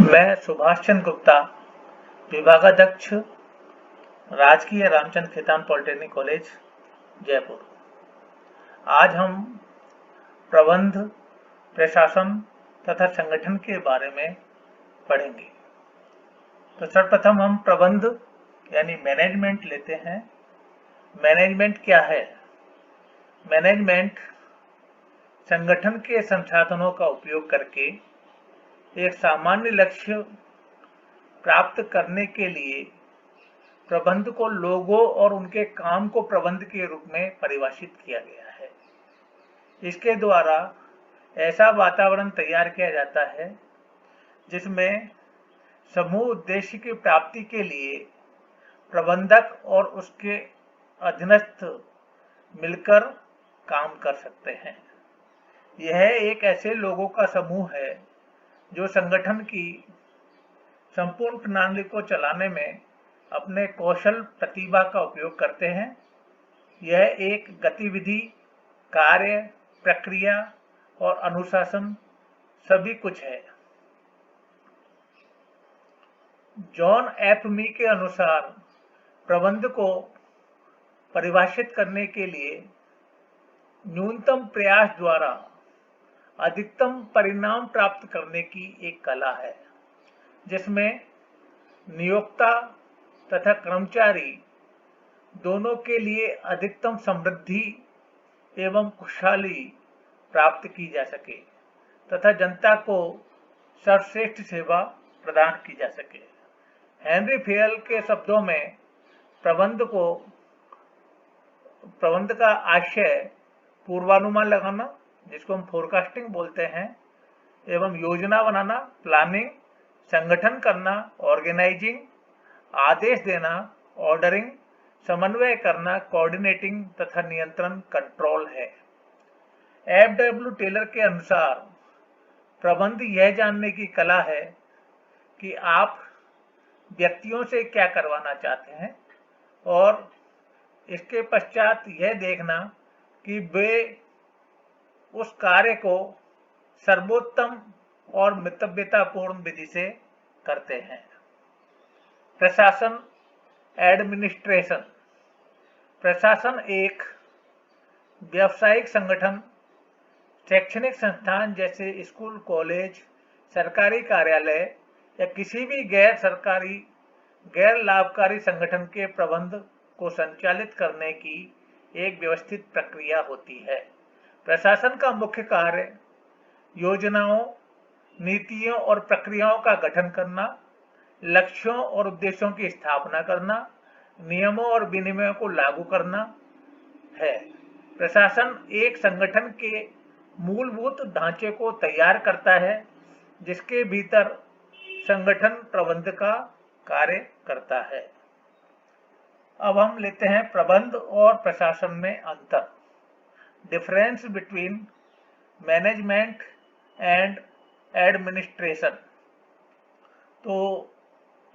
मैं सुभाष चंद्र गुप्ता, विभागाध्यक्ष, राजकीय रामचंद्र खेतान पॉलिटेक्निक कॉलेज, जयपुर। आज हम प्रबंध, प्रशासन तथा संगठन के बारे में पढ़ेंगे। तो सर्वप्रथम हम प्रबंध यानी मैनेजमेंट लेते हैं। मैनेजमेंट क्या है? मैनेजमेंट संगठन के संसाधनों का उपयोग करके एक सामान्य लक्ष्य प्राप्त करने के लिए प्रबंध को लोगों और उनके काम को प्रबंध के रूप में परिभाषित किया गया है। इसके द्वारा ऐसा वातावरण तैयार किया जाता है जिसमें समूह उद्देश्य की प्राप्ति के लिए प्रबंधक और उसके अधीनस्थ मिलकर काम कर सकते हैं। यह एक ऐसे लोगों का समूह है जो संगठन की संपूर्ण प्रणाली को चलाने में अपने कौशल प्रतिभा का उपयोग करते हैं। यह एक गतिविधि, कार्य, प्रक्रिया और अनुशासन सभी कुछ है। जॉन एफ मी के अनुसार प्रबंध को परिभाषित करने के लिए न्यूनतम प्रयास द्वारा अधिकतम परिणाम प्राप्त करने की एक कला है, जिसमें नियोक्ता तथा कर्मचारी दोनों के लिए अधिकतम समृद्धि एवं खुशहाली प्राप्त की जा सके तथा जनता को सर्वश्रेष्ठ सेवा प्रदान की जा सके। हेनरी फेयल के शब्दों में प्रबंध का आशय पूर्वानुमान लगाना, जिसको हम फोरकास्टिंग बोलते हैं, एवं योजना बनाना, प्लानिंग, संगठन करना, ऑर्गेनाइजिंग, आदेश देना, ऑर्डरिंग, समन्वय करना, कोऑर्डिनेटिंग तथा नियंत्रण, कंट्रोल है। एफ.डब्ल्यू. टेलर के अनुसार प्रबंध यह जानने की कला है कि आप व्यक्तियों से क्या करवाना चाहते हैं और इसके पश्चात यह देखना कि वे उस कार्य को सर्वोत्तम और मितव्ययतापूर्ण विधि से करते हैं। प्रशासन, एडमिनिस्ट्रेशन। प्रशासन एक व्यावसायिक संगठन, शैक्षणिक संस्थान जैसे स्कूल, कॉलेज, सरकारी कार्यालय या किसी भी गैर सरकारी, गैर लाभकारी संगठन के प्रबंध को संचालित करने की एक व्यवस्थित प्रक्रिया होती है। प्रशासन का मुख्य कार्य योजनाओं, नीतियों और प्रक्रियाओं का गठन करना, लक्ष्यों और उद्देश्यों की स्थापना करना, नियमों और विनियमों को लागू करना है। प्रशासन एक संगठन के मूलभूत ढांचे को तैयार करता है जिसके भीतर संगठन प्रबंध का कार्य करता है। अब हम लेते हैं प्रबंध और प्रशासन में अंतर, difference between management and administration. तो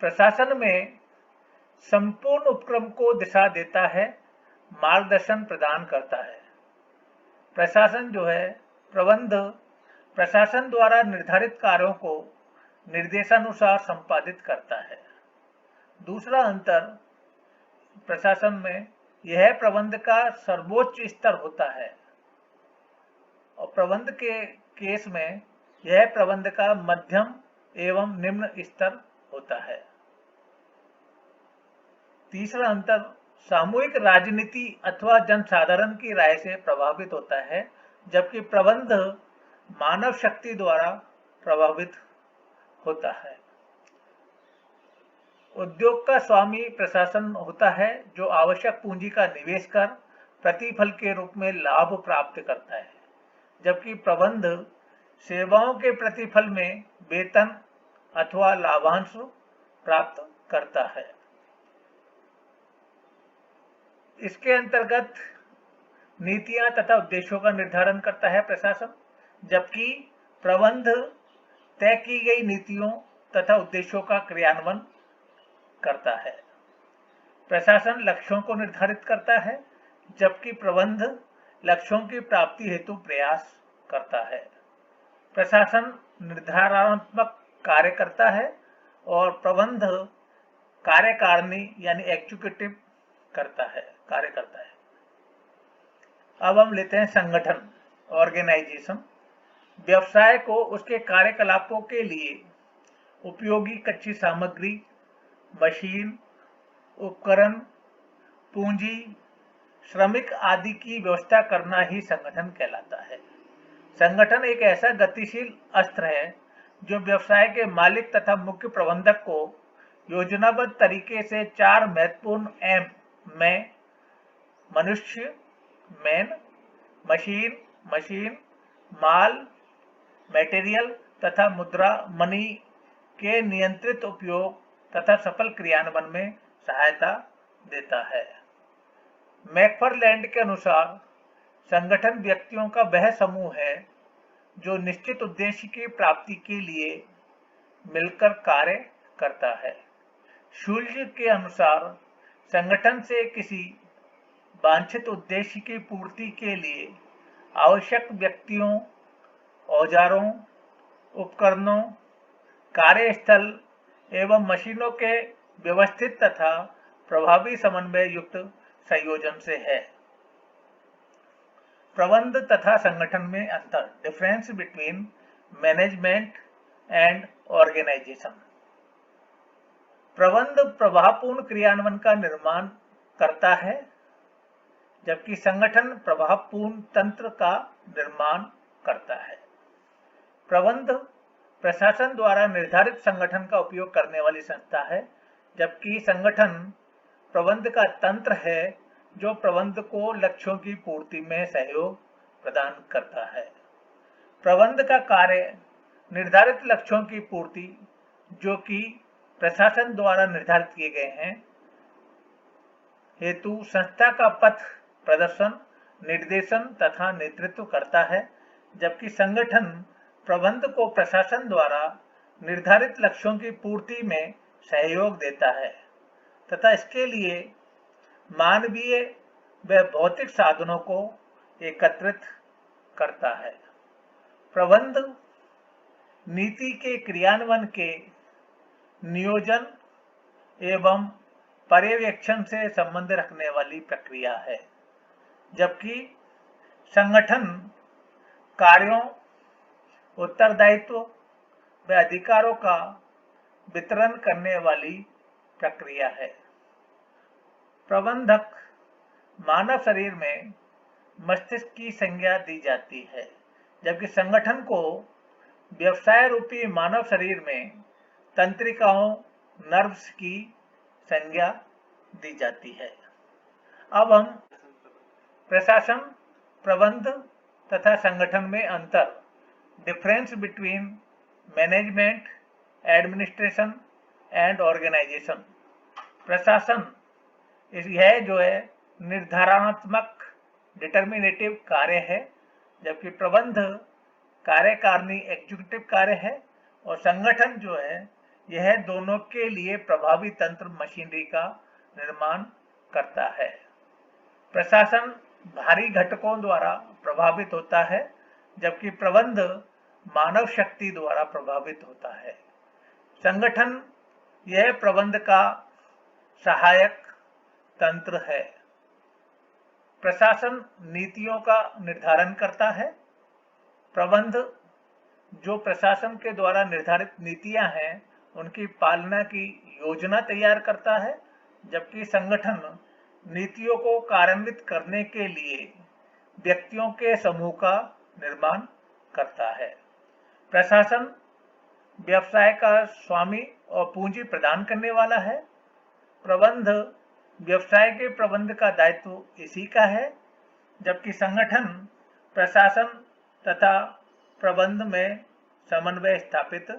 प्रशासन में संपूर्ण उपक्रम को दिशा देता है, मार्गदर्शन प्रदान करता है। प्रशासन जो है, प्रबंध प्रशासन द्वारा निर्धारित कार्यों को निर्देशानुसार संपादित करता है। दूसरा अंतर प्रशासन में यह प्रबंध का सर्वोच्च स्तर होता है और प्रबंध के केस में यह प्रबंध का मध्यम एवं निम्न स्तर होता है। तीसरा अंतर सामूहिक राजनीति अथवा जनसाधारण की राय से प्रभावित होता है, जबकि प्रबंध मानव शक्ति द्वारा प्रभावित होता है। उद्योग का स्वामी प्रशासन होता है जो आवश्यक पूंजी का निवेश कर प्रतिफल के रूप में लाभ प्राप्त करता है, जबकि प्रबंध सेवाओं के प्रतिफल में वेतन अथवा लाभांश प्राप्त करता है। इसके अंतर्गत नीतियां तथा उद्देश्यों का निर्धारण करता है प्रशासन, जबकि प्रबंध तय की गई नीतियों तथा उद्देश्यों का क्रियान्वयन करता है। प्रशासन लक्ष्यों को निर्धारित करता है, जबकि प्रबंध लक्ष्यों की प्राप्ति हेतु प्रयास करता है। प्रशासन निर्धारणात्मक कार्य करता है और प्रबंध कार्यकारिणी यानी एग्जीक्यूटिव कार्य करता है। अब हम लेते हैं संगठन, ऑर्गेनाइजेशन। व्यवसाय को उसके कार्यकलापों के लिए उपयोगी कच्ची सामग्री, मशीन, उपकरण, पूंजी, श्रमिक आदि की व्यवस्था करना ही संगठन कहलाता है। संगठन एक ऐसा गतिशील अस्त्र है जो व्यवसाय के मालिक तथा मुख्य प्रबंधक को योजनाबद्ध तरीके से 4 महत्वपूर्ण एम में मनुष्य, मैन, मशीन, माल, मटेरियल तथा मुद्रा, मनी के नियंत्रित उपयोग तथा सफल क्रियान्वयन में सहायता देता है। मैकफरलैंड के अनुसार संगठन व्यक्तियों का वह समूह है जो निश्चित उद्देश्य की प्राप्ति के लिए मिलकर कार्य करता है। शुल्ज के अनुसार संगठन से किसी वांछित उद्देश्य की पूर्ति के लिए आवश्यक व्यक्तियों, औजारों, उपकरणों, कार्यस्थल एवं मशीनों के व्यवस्थित तथा प्रभावी समन्वय युक्त संयोजन से है। प्रबंध तथा संगठन में अंतर, difference between management and organisation. प्रबंध प्रभावपूर्ण क्रियान्वयन का निर्माण करता है, जबकि संगठन प्रभावपूर्ण तंत्र का निर्माण करता है। प्रबंध प्रशासन द्वारा निर्धारित संगठन का उपयोग करने वाली संस्था है, जबकि संगठन प्रबंध का तंत्र है जो प्रबंध को लक्ष्यों की पूर्ति में सहयोग प्रदान करता है। प्रबंध का कार्य निर्धारित लक्ष्यों की पूर्ति, जो कि प्रशासन द्वारा निर्धारित किए गए हैं, हेतु संस्था का पथ प्रदर्शन, निर्देशन तथा नेतृत्व करता है, जबकि संगठन प्रबंध को प्रशासन द्वारा निर्धारित लक्ष्यों की पूर्ति में सहयोग देता है तथा इसके लिए मानवीय व भौतिक साधनों को एकत्रित करता है। प्रबंध नीति के क्रियान्वयन के नियोजन एवं पर्यवेक्षण से संबंध रखने वाली प्रक्रिया है, जबकि संगठन कार्यों, उत्तरदायित्व व अधिकारों का वितरण करने वाली प्रक्रिया है। प्रबंधक मानव शरीर में मस्तिष्क की संज्ञा दी जाती है, जबकि संगठन को व्यवसाय रूपी मानव शरीर में तंत्रिकाओं, नर्व्स की संज्ञा दी जाती है। अब हम प्रशासन, प्रबंध तथा संगठन में अंतर, difference between management, administration and organisation. प्रशासन यह जो है निर्धारणात्मक डिटर्मिनेटिव कार्य है, जबकि प्रबंध कार्यकारिणी एग्जीक्यूटिव कार्य है और संगठन जो है यह दोनों के लिए प्रभावी तंत्र मशीनरी का निर्माण करता है। प्रशासन भारी घटकों द्वारा प्रभावित होता है, जबकि प्रबंध मानव शक्ति द्वारा प्रभावित होता है। संगठन यह प्रबंध का सहायक तंत्र है। प्रशासन नीतियों का निर्धारण करता है। प्रबंध जो प्रशासन के द्वारा निर्धारित नीतियां हैं उनकी पालना की योजना तैयार करता है, जबकि संगठन नीतियों को कार्यान्वित करने के लिए व्यक्तियों के समूह का निर्माण करता है। प्रशासन व्यवसाय का स्वामी और पूंजी प्रदान करने वाला है। प्रबंध व्यवसाय के प्रबंध का दायित्व इसी का है, जबकि संगठन प्रशासन तथा प्रबंध में समन्वय स्थापित